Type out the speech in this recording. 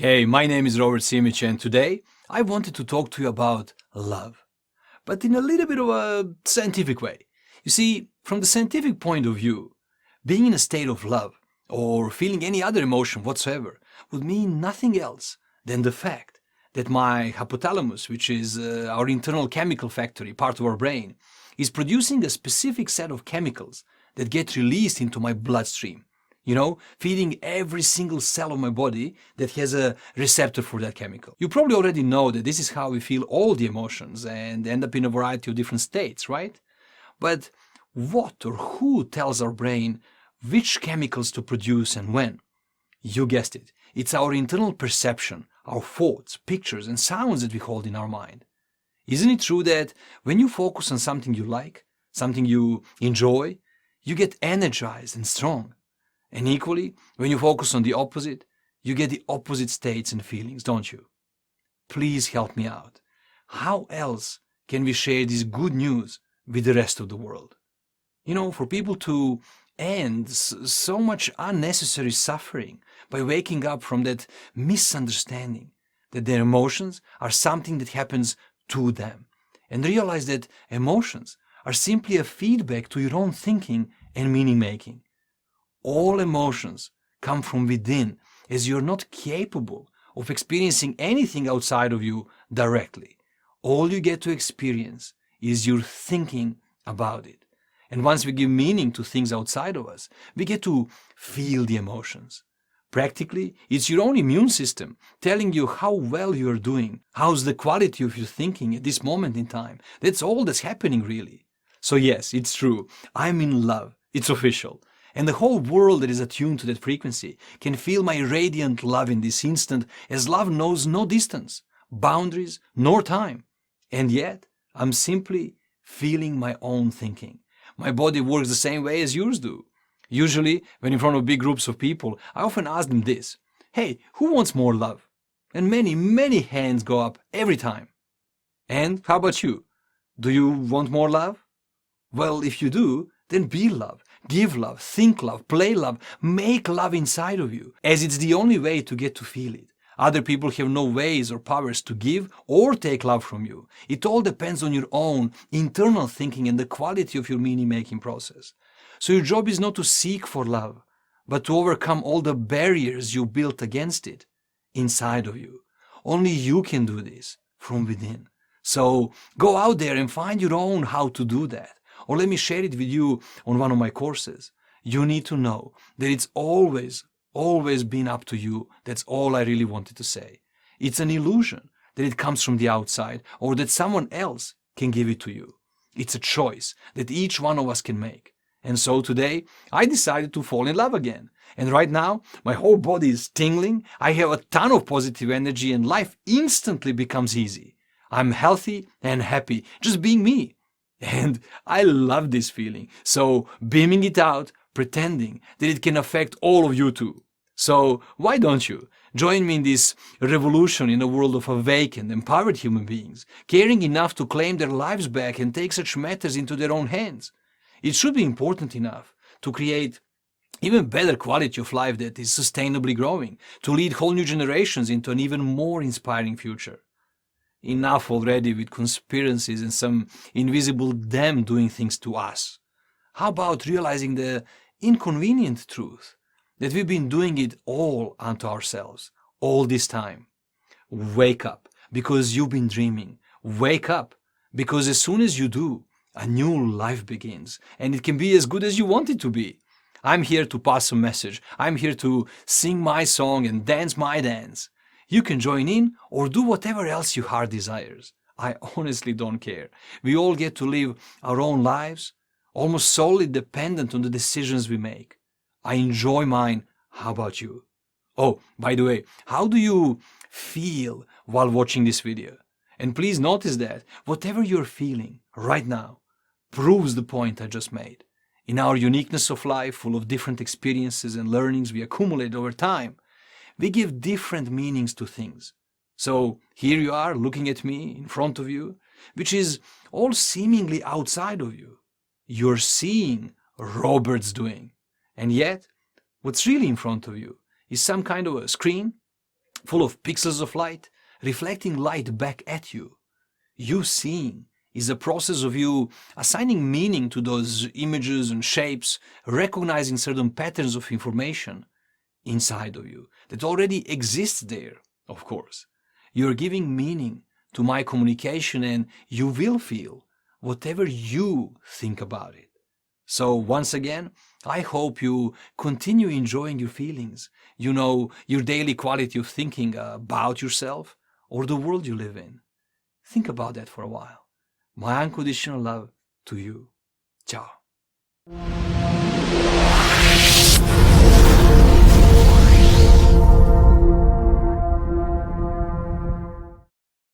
Hey, my name is Robert Simic, and today I wanted to talk to you about love, but in a little bit of a scientific way. You see, from the scientific point of view, being in a state of love or feeling any other emotion whatsoever would mean nothing else than the fact that my hypothalamus, which is our internal chemical factory, part of our brain, is producing a specific set of chemicals that get released into my bloodstream. Feeding every single cell of my body that has a receptor for that chemical. You probably already know that this is how we feel all the emotions and end up in a variety of different states, right? But what or who tells our brain which chemicals to produce and when? You guessed it. It's our internal perception, our thoughts, pictures, and sounds that we hold in our mind. Isn't it true that when you focus on something you like, something you enjoy, you get energized and strong? And equally, when you focus on the opposite, you get the opposite states and feelings, don't you? Please help me out. How else can we share this good news with the rest of the world? For people to end so much unnecessary suffering by waking up from that misunderstanding that their emotions are something that happens to them, and realize that emotions are simply a feedback to your own thinking and meaning making. All emotions come from within, as you're not capable of experiencing anything outside of you directly. All you get to experience is your thinking about it. And once we give meaning to things outside of us, we get to feel the emotions. Practically, it's your own immune system telling you how well you're doing, how's the quality of your thinking at this moment in time. That's all that's happening, really. So yes, it's true. I'm in love. It's official. And the whole world that is attuned to that frequency can feel my radiant love in this instant, as love knows no distance, boundaries, nor time. And yet, I'm simply feeling my own thinking. My body works the same way as yours do. Usually, when in front of big groups of people, I often ask them this: hey, who wants more love? And many, many hands go up every time. And how about you? Do you want more love? Well, if you do, then be love. Give love, think love, play love, make love inside of you, as it's the only way to get to feel it. Other people have no ways or powers to give or take love from you. It all depends on your own internal thinking and the quality of your meaning-making process. So your job is not to seek for love, but to overcome all the barriers you built against it inside of you. Only you can do this from within. So go out there and find your own how to do that. Or let me share it with you on one of my courses. You need to know that it's always been up to you. That's all I really wanted to say. It's an illusion that it comes from the outside or that someone else can give it to you. It's a choice that each one of us can make. And so today, I decided to fall in love again. And right now, my whole body is tingling. I have a ton of positive energy and life instantly becomes easy. I'm healthy and happy, just being me. And I love this feeling. So beaming it out, pretending that it can affect all of you too. So why don't you join me in this revolution in a world of awakened, empowered human beings, caring enough to claim their lives back and take such matters into their own hands? It should be important enough to create even better quality of life that is sustainably growing, to lead whole new generations into an even more inspiring future. Enough already with conspiracies and some invisible them doing things to us. How about realizing the inconvenient truth that we've been doing it all unto ourselves, all this time? Wake up, because you've been dreaming. Wake up, because as soon as you do, a new life begins, and it can be as good as you want it to be. I'm here to pass a message. I'm here to sing my song and dance my dance. You can join in or do whatever else your heart desires. I honestly don't care. We all get to live our own lives, almost solely dependent on the decisions we make. I enjoy mine. How about you? Oh, by the way, how do you feel while watching this video? And please notice that whatever you're feeling right now proves the point I just made. In our uniqueness of life, full of different experiences and learnings we accumulate over time, we give different meanings to things. So here you are looking at me in front of you, which is all seemingly outside of you. You're seeing Robert's doing. And yet, what's really in front of you is some kind of a screen, full of pixels of light, reflecting light back at you. You seeing is a process of you assigning meaning to those images and shapes, recognizing certain patterns of information inside of you that already exists there, of course. You're giving meaning to my communication and you will feel whatever you think about it. So once again, I hope you continue enjoying your feelings, your daily quality of thinking about yourself or the world you live in. Think about that for a while. My unconditional love to you. Ciao.